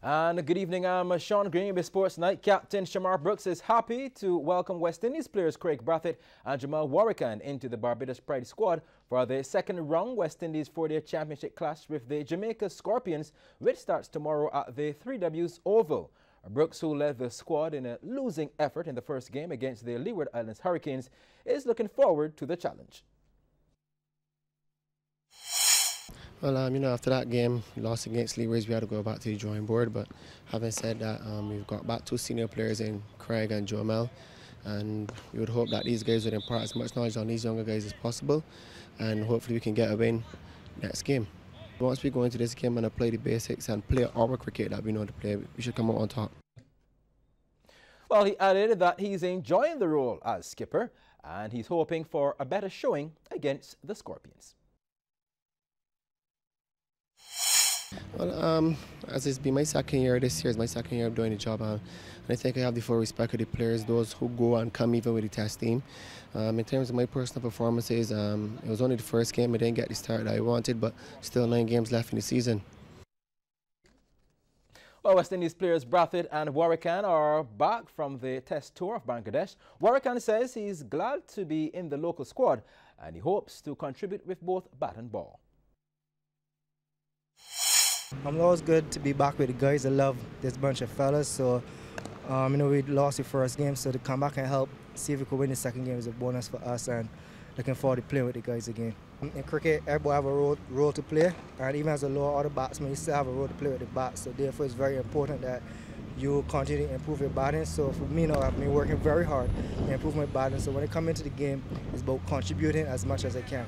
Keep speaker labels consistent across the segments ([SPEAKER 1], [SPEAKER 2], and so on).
[SPEAKER 1] And good evening, I'm Sean Green with Sports Night. Captain Shamar Brooks is happy to welcome West Indies players Craig Brathwaite and Jamal Warrican into the Barbados Pride squad for the second round West Indies 4-day championship clash with the Jamaica Scorpions, which starts tomorrow at the 3Ws Oval. Brooks, who led the squad in a losing effort in the first game against the Leeward Islands Hurricanes, is looking forward to the challenge.
[SPEAKER 2] Well, after that game, we lost against Leewards, we had to go back to the drawing board. But having said that, we've got back two senior players in Craig and Jomel, and we would hope that these guys would impart as much knowledge on these younger guys as possible, and hopefully we can get a win next game. Once we go into this game and apply the basics and play our cricket that we know to play, we should come out on top.
[SPEAKER 1] Well, he added that he's enjoying the role as skipper, and he's hoping for a better showing against the Scorpions.
[SPEAKER 2] Well, as it's been my second year this year, is my second year of doing the job, and I think I have the full respect of the players, those who go and come even with the test team. In terms of my personal performances, it was only the first game. I didn't get the start that I wanted, but still 9 games left in the season.
[SPEAKER 1] Well, West Indies players Brathwaite and Warrican are back from the test tour of Bangladesh. Warrican says he's glad to be in the local squad and he hopes to contribute with both bat and ball.
[SPEAKER 3] I'm always good to be back with the guys. I love this bunch of fellas. So, we lost the first game, so to come back and help see if we could win the second game is a bonus for us, and looking forward to playing with the guys again. In cricket, everybody have a role to play, and even as a lower order batsman, you still have a role to play with the bat. So therefore, it's very important that you continue to improve your batting. So for me now, I've been working very hard to improve my batting. So when I come into the game, it's about contributing as much as I can.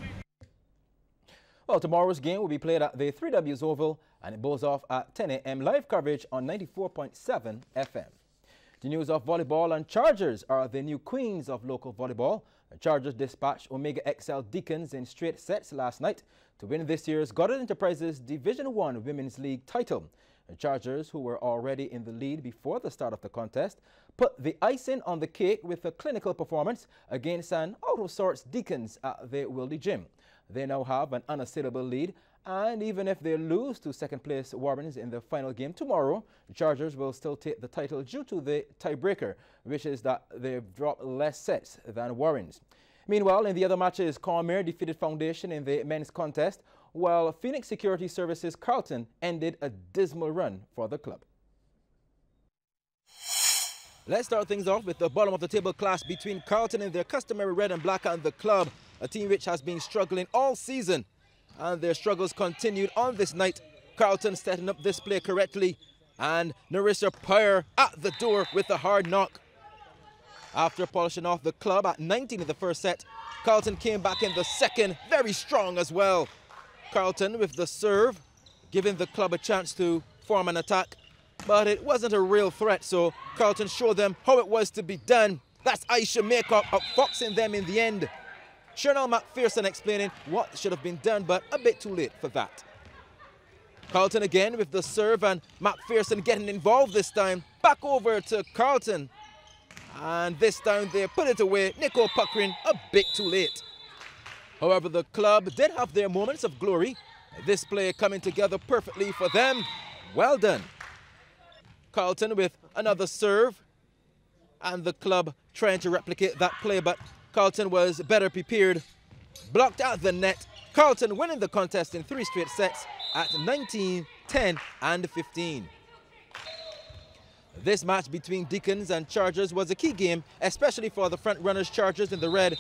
[SPEAKER 1] Well, tomorrow's game will be played at the 3Ws Oval and it goes off at 10 a.m. Live coverage on 94.7 FM. The news of volleyball, and Chargers are the new queens of local volleyball. The Chargers dispatched Omega XL Deacons in straight sets last night to win this year's Goddard Enterprises Division 1 Women's League title. The Chargers, who were already in the lead before the start of the contest, put the icing on the cake with a clinical performance against an out-of-sorts Deacons at the Wildy Gym. They now have an unassailable lead, and even if they lose to second-place Warrens in the final game tomorrow, the Chargers will still take the title due to the tiebreaker, which is that they've dropped less sets than Warrens. Meanwhile, in the other matches, Cormier defeated Foundation in the men's contest, while Phoenix Security Services Carlton ended a dismal run for the club. Let's start things off with the bottom of the table clash between Carlton in their customary red and black and the club, a team which has been struggling all season, and their struggles continued on this night. Carlton setting up this play correctly, and Narissa Pyre at the door with a hard knock. After polishing off the club at 19 in the first set, Carlton came back in the second, very strong as well. Carlton with the serve, giving the club a chance to form an attack, but it wasn't a real threat, so Carlton showed them how it was to be done. That's Aisha Maycock outfoxing them in the end. Chanel McPherson explaining what should have been done, but a bit too late for that. Carlton again with the serve, and McPherson getting involved this time. Back over to Carlton. And this time they put it away. Nico Puckrin a bit too late. However, the club did have their moments of glory. This play coming together perfectly for them. Well done. Carlton with another serve. And the club trying to replicate that play, but Carlton was better prepared. Blocked out the net. Carlton winning the contest in 3 straight sets at 19, 10 and 15. This match between Deacons and Chargers was a key game, especially for the front runners Chargers in the red.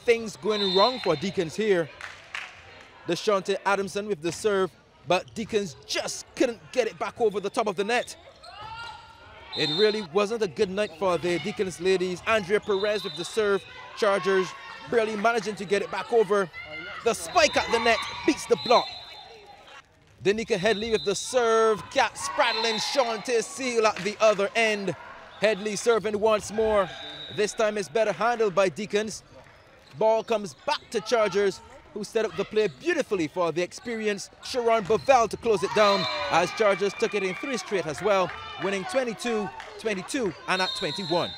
[SPEAKER 1] Things going wrong for Deacons here. Deshante Adamson with the serve, but Deacons just couldn't get it back over the top of the net. It really wasn't a good night for the Deacons ladies. Andrea Perez with the serve. Chargers barely managing to get it back over. The spike at the net beats the block. Danica Headley with the serve. Cat spraddling Shante Seal at the other end. Headley serving once more. This time it's better handled by Deacons. Ball comes back to Chargers, who set up the play beautifully for the experienced Sharon Bovell to close it down, as Chargers took it in 3 straight as well, winning 22, 22 and at 21.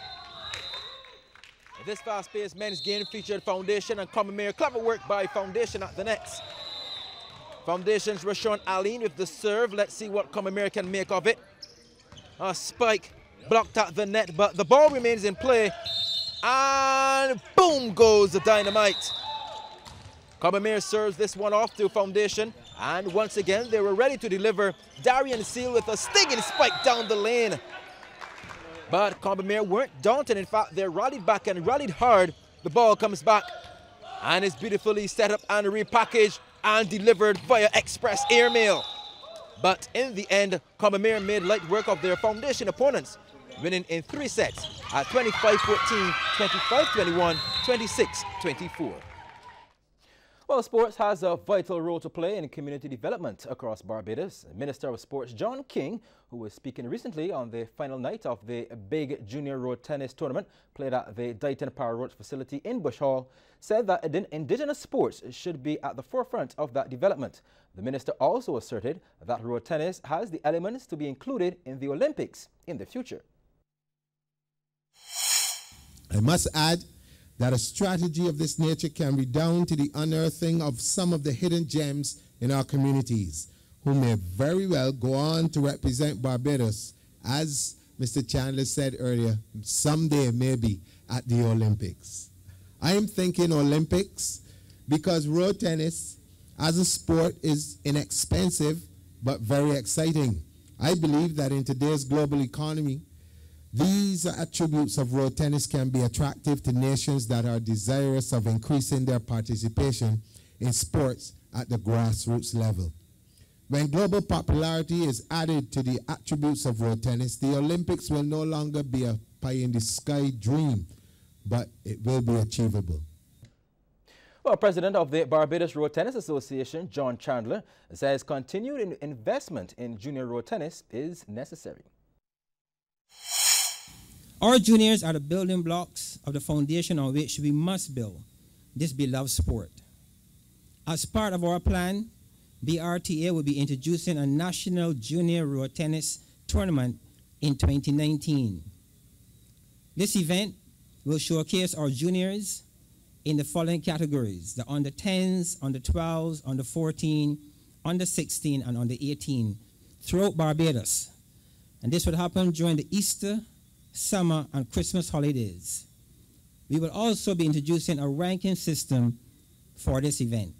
[SPEAKER 1] This fast-paced men's game featured Foundation and Commermere. Clever work by Foundation at the nets. Foundation's Rashawn Aline with the serve. Let's see what Commermere can make of it. A spike blocked at the net, but the ball remains in play. And boom goes the dynamite. Cobhamere serves this one off to Foundation. And once again, they were ready to deliver. Darian Seal with a stinging spike down the lane. But Cobhamere weren't daunted. In fact, they rallied back and rallied hard. The ball comes back and is beautifully set up and repackaged and delivered via express airmail. But in the end, Cobhamere made light work of their Foundation opponents, winning in 3 sets at 25-14, 25-21, 26-24. Well, sports has a vital role to play in community development across Barbados. Minister of Sports John King, who was speaking recently on the final night of the big junior road tennis tournament played at the Dighton Power Roach facility in Bush Hall, said that indigenous sports should be at the forefront of that development. The minister also asserted that road tennis has the elements to be included in the Olympics in the future.
[SPEAKER 4] I must add that a strategy of this nature can be down to the unearthing of some of the hidden gems in our communities, who may very well go on to represent Barbados, as Mr. Chandler said earlier, someday maybe at the Olympics. I am thinking Olympics because road tennis as a sport is inexpensive but very exciting. I believe that in today's global economy, these attributes of road tennis can be attractive to nations that are desirous of increasing their participation in sports at the grassroots level. When global popularity is added to the attributes of road tennis, the Olympics will no longer be a pie-in-the-sky dream, but it will be achievable.
[SPEAKER 1] Well, President of the Barbados Road Tennis Association, John Chandler, says continued investment in junior road tennis is necessary.
[SPEAKER 5] Our juniors are the building blocks of the foundation on which we must build this beloved sport. As part of our plan, BRTA will be introducing a national junior road tennis tournament in 2019. This event will showcase our juniors in the following categories: the under 10s, under 12s, under 14, under 16, and under 18 throughout Barbados. And this will happen during the Easter, summer, and Christmas holidays. We will also be introducing a ranking system for this event.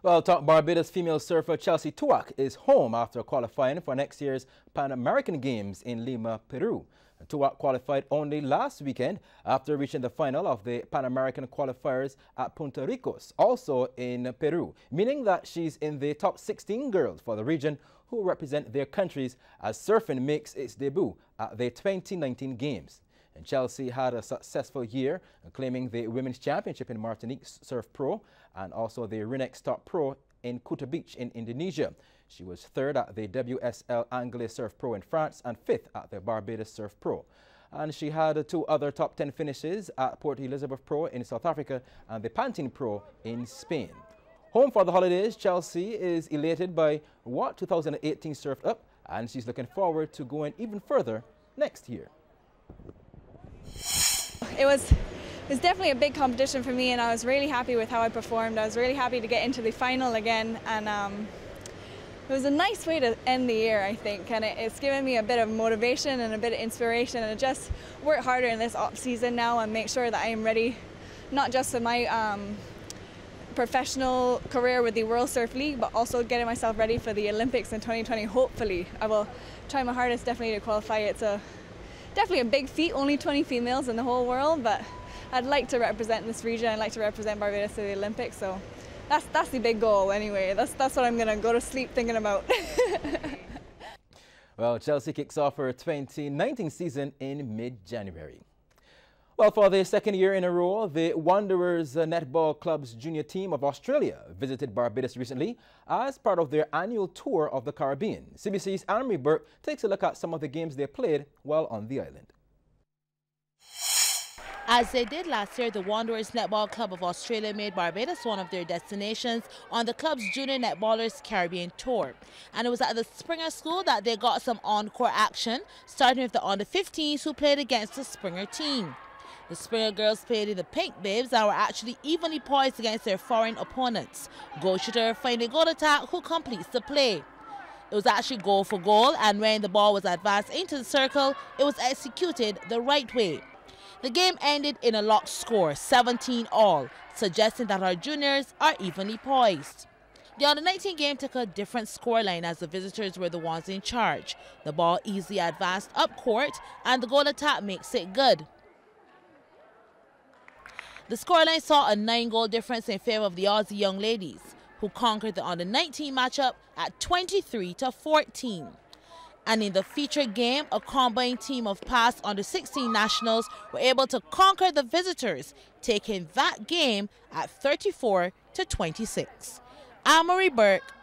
[SPEAKER 1] Well, top Barbados female surfer Chelsea Tuak is home after qualifying for next year's Pan American Games in Lima, Peru. Tuak qualified only last weekend after reaching the final of the Pan American qualifiers at Punta Ricos, also in Peru, meaning that she's in the top 16 girls for the region who represent their countries as surfing makes its debut at the 2019 Games. And Chelsea had a successful year, claiming the Women's Championship in Martinique Surf Pro and also the Rinex Top Pro in Kuta Beach in Indonesia. She was third at the WSL Anglais Surf Pro in France and fifth at the Barbados Surf Pro. And she had 2 other top 10 finishes at Port Elizabeth Pro in South Africa and the Pantene Pro in Spain. Home for the holidays, Chelsea is elated by what 2018 surfed up, and she's looking forward to going even further next year.
[SPEAKER 6] It was definitely a big competition for me, and I was really happy with how I performed. I was really happy to get into the final again, and it was a nice way to end the year, I think, and it's given me a bit of motivation and a bit of inspiration, and just work harder in this off season now and make sure that I am ready, not just for my professional career with the World Surf League, but also getting myself ready for the Olympics in 2020. Hopefully, I will try my hardest definitely to qualify. It's definitely a big feat, only 20 females in the whole world, but I'd like to represent this region. I'd like to represent Barbados to the Olympics, so that's the big goal anyway. That's what I'm gonna go to sleep thinking about.
[SPEAKER 1] Well, Chelsea kicks off her 2019 season in mid-January. Well, for the second year in a row, the Wanderers Netball Club's junior team of Australia visited Barbados recently as part of their annual tour of the Caribbean. CBC's Anne-Marie Burke takes a look at some of the games they played while on the island.
[SPEAKER 7] As they did last year, the Wanderers Netball Club of Australia made Barbados one of their destinations on the club's Junior Netballers Caribbean Tour. And it was at the Springer School that they got some encore action, starting with the under-15s who played against the Springer team. The Springer girls played in the Pink Babes and were actually evenly poised against their foreign opponents. Goal shooter finding goal attack who completes the play. It was actually goal for goal, and when the ball was advanced into the circle, it was executed the right way. The game ended in a locked score, 17-all, suggesting that our juniors are evenly poised. The under-19 game took a different scoreline as the visitors were the ones in charge. The ball easily advanced up court, and the goal attack makes it good. The scoreline saw a 9-goal difference in favor of the Aussie young ladies, who conquered the under-19 matchup at 23-14. And in the featured game, a combined team of past under-16 nationals were able to conquer the visitors, taking that game at 34-26. I'm Marie Burke.